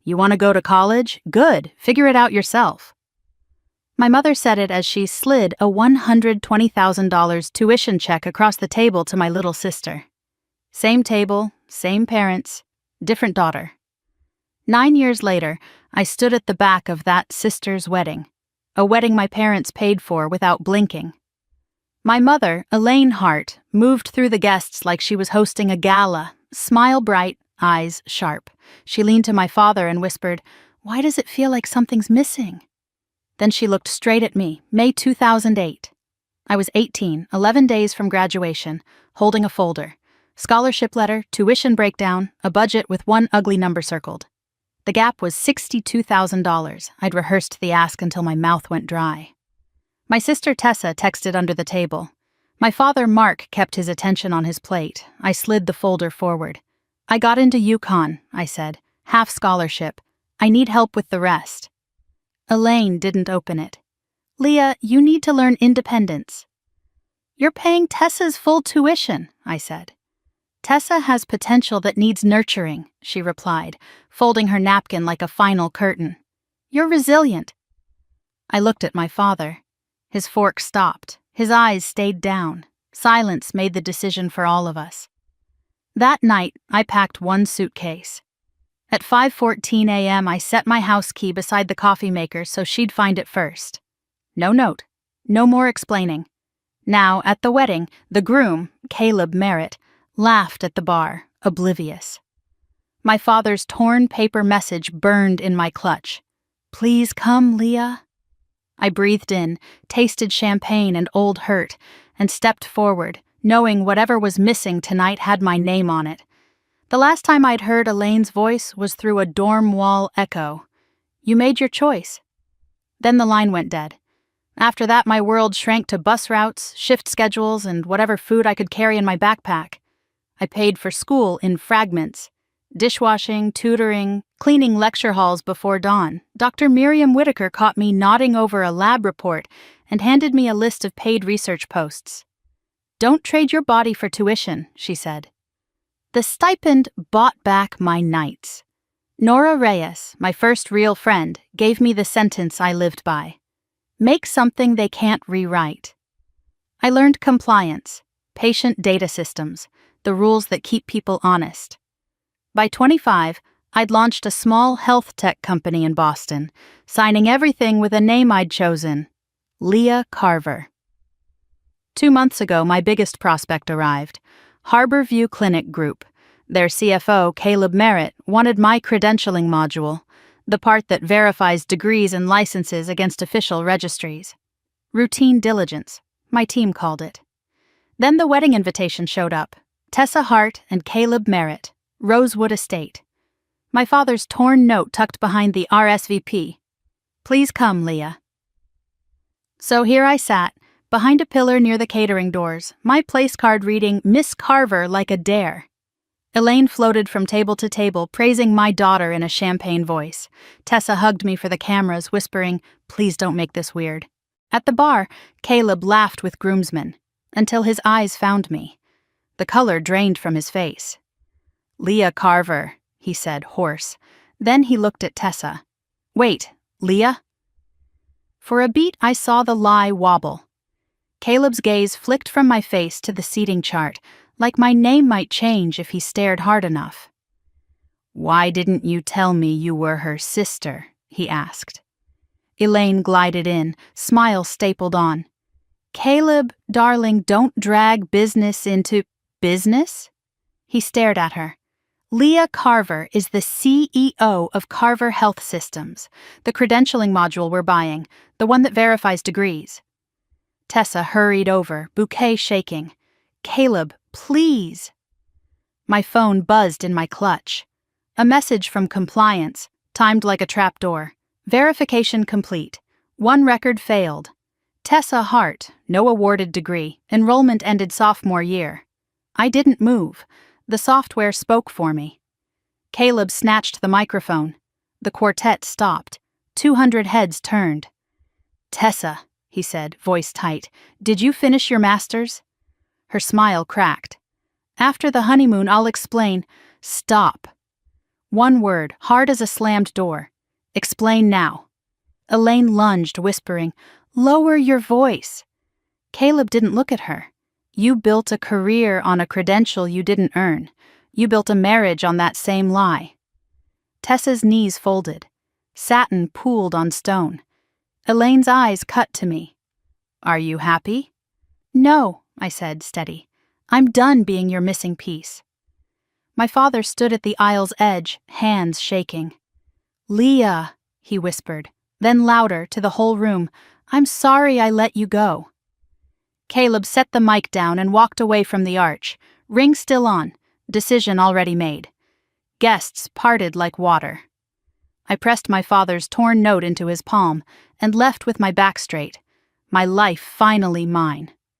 You want to go to college? Good, figure it out yourself. My mother said it as she slid a $120,000 tuition check across the table to my little sister. Same table, same parents, different daughter. 9 years later, I stood at the back of that sister's wedding, a wedding my parents paid for without blinking. My mother, Elaine Hart, moved through the guests like she was hosting a gala, smile bright, eyes sharp. She leaned to my father and whispered, "Why does it feel like something's missing?" Then she looked straight at me, May 2008. I was 18, 11 days from graduation, holding a folder. Scholarship letter, tuition breakdown, a budget with one ugly number circled. The gap was $62,000. I'd rehearsed the ask until my mouth went dry. My sister Tessa texted under the table. My father Mark kept his attention on his plate. I slid the folder forward. "I got into UConn," I said. "Half scholarship. I need help with the rest." Elaine didn't open it. "Leah, you need to learn independence." "You're paying Tessa's full tuition," I said. "Tessa has potential that needs nurturing," she replied, folding her napkin like a final curtain. "You're resilient." I looked at my father. His fork stopped. His eyes stayed down. Silence made the decision for all of us. That night, I packed one suitcase. At 5:14 a.m., I set my house key beside the coffee maker so she'd find it first. No note. No more explaining. Now, at the wedding, the groom, Caleb Merritt, laughed at the bar, oblivious. My father's torn paper message burned in my clutch. "Please come, Leah." I breathed in, tasted champagne and old hurt, and stepped forward, knowing whatever was missing tonight had my name on it. The last time I'd heard Elaine's voice was through a dorm wall echo. "You made your choice." Then the line went dead. After that, my world shrank to bus routes, shift schedules, and whatever food I could carry in my backpack. I paid for school in fragments. Dishwashing, tutoring, cleaning lecture halls before dawn. Dr. Miriam Whitaker caught me nodding over a lab report and handed me a list of paid research posts. "Don't trade your body for tuition," she said. The stipend bought back my nights. Nora Reyes, my first real friend, gave me the sentence I lived by. "Make something they can't rewrite." I learned compliance, patient data systems, the rules that keep people honest. By 25, I'd launched a small health tech company in Boston, signing everything with a name I'd chosen, Leah Carver. 2 months ago, my biggest prospect arrived, Harborview Clinic Group. Their CFO, Caleb Merritt, wanted my credentialing module, the part that verifies degrees and licenses against official registries. Routine diligence, my team called it. Then the wedding invitation showed up, Tessa Hart and Caleb Merritt, Rosewood Estate. My father's torn note tucked behind the RSVP. "Please come, Leah." So here I sat, behind a pillar near the catering doors, my place card reading Miss Carver like a dare. Elaine floated from table to table, praising my daughter in a champagne voice. Tessa hugged me for the cameras, whispering, "Please don't make this weird." At the bar, Caleb laughed with groomsmen, until his eyes found me. The color drained from his face. "Leah Carver," he said, hoarse. Then he looked at Tessa. "Wait, Leah?" For a beat, I saw the lie wobble. Caleb's gaze flicked from my face to the seating chart, like my name might change if he stared hard enough. "Why didn't you tell me you were her sister?" he asked. Elaine glided in, smile stapled on. "Caleb, darling, don't drag business into—" "Business?" He stared at her. "Leah Carver is the CEO of Carver Health Systems, the credentialing module we're buying, the one that verifies degrees." Tessa hurried over, bouquet shaking. "Caleb, please." My phone buzzed in my clutch. A message from compliance, timed like a trapdoor. Verification complete. One record failed. Tessa Hart, no awarded degree. Enrollment ended sophomore year. I didn't move. The software spoke for me. Caleb snatched the microphone. The quartet stopped. 200 heads turned. "Tessa," he said, voice tight, "did you finish your master's?" Her smile cracked. "After the honeymoon, I'll explain." "Stop." One word, hard as a slammed door. Explain now. Elaine lunged, whispering, "Lower your voice." Caleb didn't look at her. You built a career on a credential you didn't earn. You built a marriage on that same lie. Tessa's knees folded. Satin pooled on stone. Elaine's eyes cut to me. "Are you happy?" "No," I said, steady. "I'm done being your missing piece." My father stood at the aisle's edge, hands shaking. "Leah," he whispered, then louder to the whole room, "I'm sorry I let you go." Caleb set the mic down and walked away from the arch, ring still on, decision already made. Guests parted like water. I pressed my father's torn note into his palm and left with my back straight, my life finally mine.